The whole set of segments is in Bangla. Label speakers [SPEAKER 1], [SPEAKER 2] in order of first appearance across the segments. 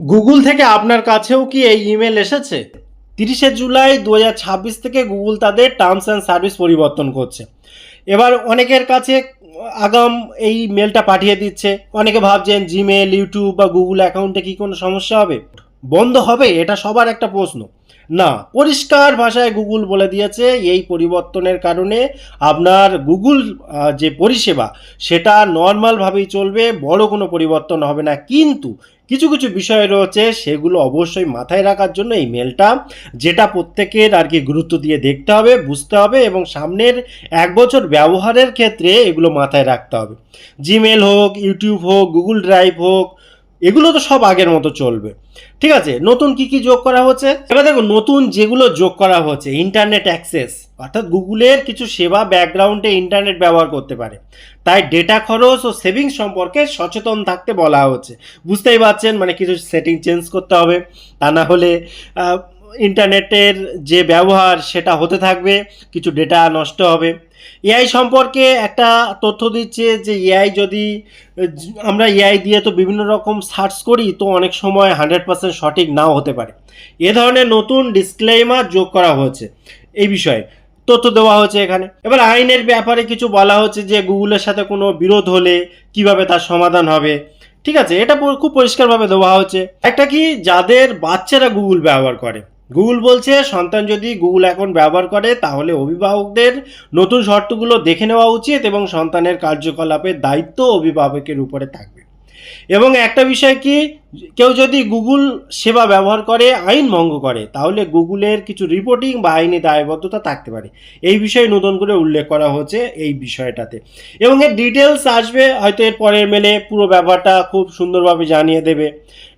[SPEAKER 1] গুগল থেকে আপনার কাছেও কি এই ইমেল এসেছে? 30শে জুলাই 2026 থেকে গুগল তাদের টার্মস অ্যান্ড সার্ভিস পরিবর্তন করছে। এবার অনেকের কাছে আগাম এই মেলটা পাঠিয়ে দিচ্ছে। অনেকে ভাবছেন জিমেল, ইউটিউব বা গুগল অ্যাকাউন্টে কি কোনো সমস্যা হবে, বন্ধ হবে? এটা সবার একটা প্রশ্ন। না, পরিষ্কার ভাষায় গুগল বলে দিয়েছে এই পরিবর্তনের কারণে আপনার গুগল যে পরিষেবা সেটা নর্মালভাবেই চলবে, বড় কোনো পরিবর্তন হবে না। কিন্তু কিছু কিছু বিষয় রয়েছে, সেগুলো অবশ্যই মাথায় রাখার জন্য এই মেলটা, যেটা প্রত্যেকের আর কি গুরুত্ব দিয়ে দেখতে হবে, বুঝতে হবে এবং সামনের 1 বছর ব্যবহারের ক্ষেত্রে এগুলো মাথায় রাখতে হবে। জিমেল হোক, ইউটিউব হোক, গুগল ড্রাইভ হোক, এগুলো তো সব আগের মতো চলবে। ঠিক আছে, নতুন কি কি যোগ করা হচ্ছে এবার দেখো। নতুন যেগুলো যোগ করা হচ্ছে, ইন্টারনেট অ্যাক্সেস, অর্থাৎ গুগলের কিছু সেবা ব্যাকগ্রাউন্ডে ইন্টারনেট ব্যবহার করতে পারে, তাই ডেটা খরচ ও সেভিংস সম্পর্কে সচেতন থাকতে বলা হচ্ছে। বুঝতেই পারছেন, মানে কিছু সেটিং চেঞ্জ করতে হবে, তা না হলে ইন্টারনেটের যে ব্যবহার সেটা হতে থাকবে, কিছু ডেটা নষ্ট হবে। এআই সম্পর্কে একটা তথ্য দিচ্ছে যে এআই যদি আমরা এআই দিয়ে তো বিভিন্ন রকম সার্চ করি, তো অনেক সময় 100% সঠিক নাও হতে পারে। এ ধরনের নতুন ডিসক্লেইমার যোগ করা হয়েছে, এই বিষয়ে তথ্য দেওয়া হচ্ছে এখানে। এবার আইনের ব্যাপারে কিছু বলা হচ্ছে যে গুগলের সাথে কোনো বিরোধ হলে কিভাবে তার সমাধান হবে। ঠিক আছে, এটা খুব পরিষ্কারভাবে দেওয়া হচ্ছে। একটা কি, যাদের বাচ্চারা গুগল ব্যবহার করে, গুগল বলছে সন্তান যদি গুগল অ্যাকাউন্ট ব্যবহার করে তাহলে অভিভাবকদের নতুন শর্তগুলো দেখে নেওয়া উচিত এবং সন্তানের কার্যকলাপের দায়িত্ব অভিভাবকের উপরে থাকবে। এবং একটা বিষয় কি, কেউ যদি গুগল সেবা ব্যবহার করে আইন ভঙ্গ করে, তাহলে গুগলের কিছু রিপোর্টিং বা আইনি দায়বদ্ধতা থাকতে পারে। এই বিষয়ে নতুন করে উল্লেখ করা হচ্ছে এই বিষয়টাতে, এবং এর ডিটেলস আসবে হয়তো এর পরের মেলে, পুরো ব্যাপারটা খুব সুন্দরভাবে জানিয়ে দেবে।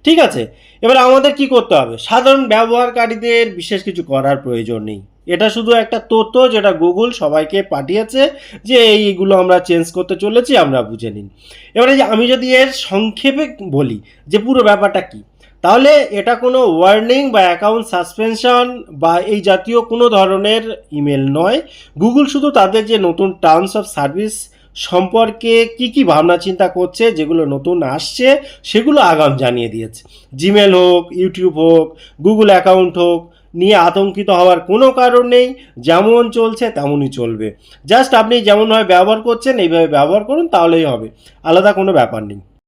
[SPEAKER 1] ঠিক আছে, এবার আমাদের কি করতে হবে? সাধারণ ব্যবহারকারীদের বিশেষ কিছু করার প্রয়োজন নেই। এটা শুধু একটা তথ্য যেটা গুগল সবাইকে পাঠিয়েছে, যে এইগুলো আমরা চেঞ্জ করতে চলেছি, আমরা বুঝে নিন। এবারে যে আমি যদি এর সংক্ষেপে বলি যে পুরো ব্যাপারটা কি, তাহলে এটা কোনো ওয়ার্নিং বা অ্যাকাউন্ট সাসপেনশন বা এই জাতীয় কোনো ধরনের ইমেল নয়। গুগল শুধু তাদের যে নতুন টার্মস অফ সার্ভিস সম্পর্কে কি কি ভাবনা চিন্তা করছে, যেগুলো নতুন আসছে সেগুলো আগাম জানিয়ে দিয়েছে। জিমেল হোক, ইউটিউব হোক, গুগল অ্যাকাউন্ট হোক, নিয়ে আতঙ্কিত হওয়ার কোনো কারণ নেই। যেমন চলছে তেমনই চলবে। জাস্ট আপনি যেমনভাবে ব্যবহার করছেন এইভাবে ব্যবহার করুন, তাহলেই হবে, আলাদা কোনো ব্যাপার নেই।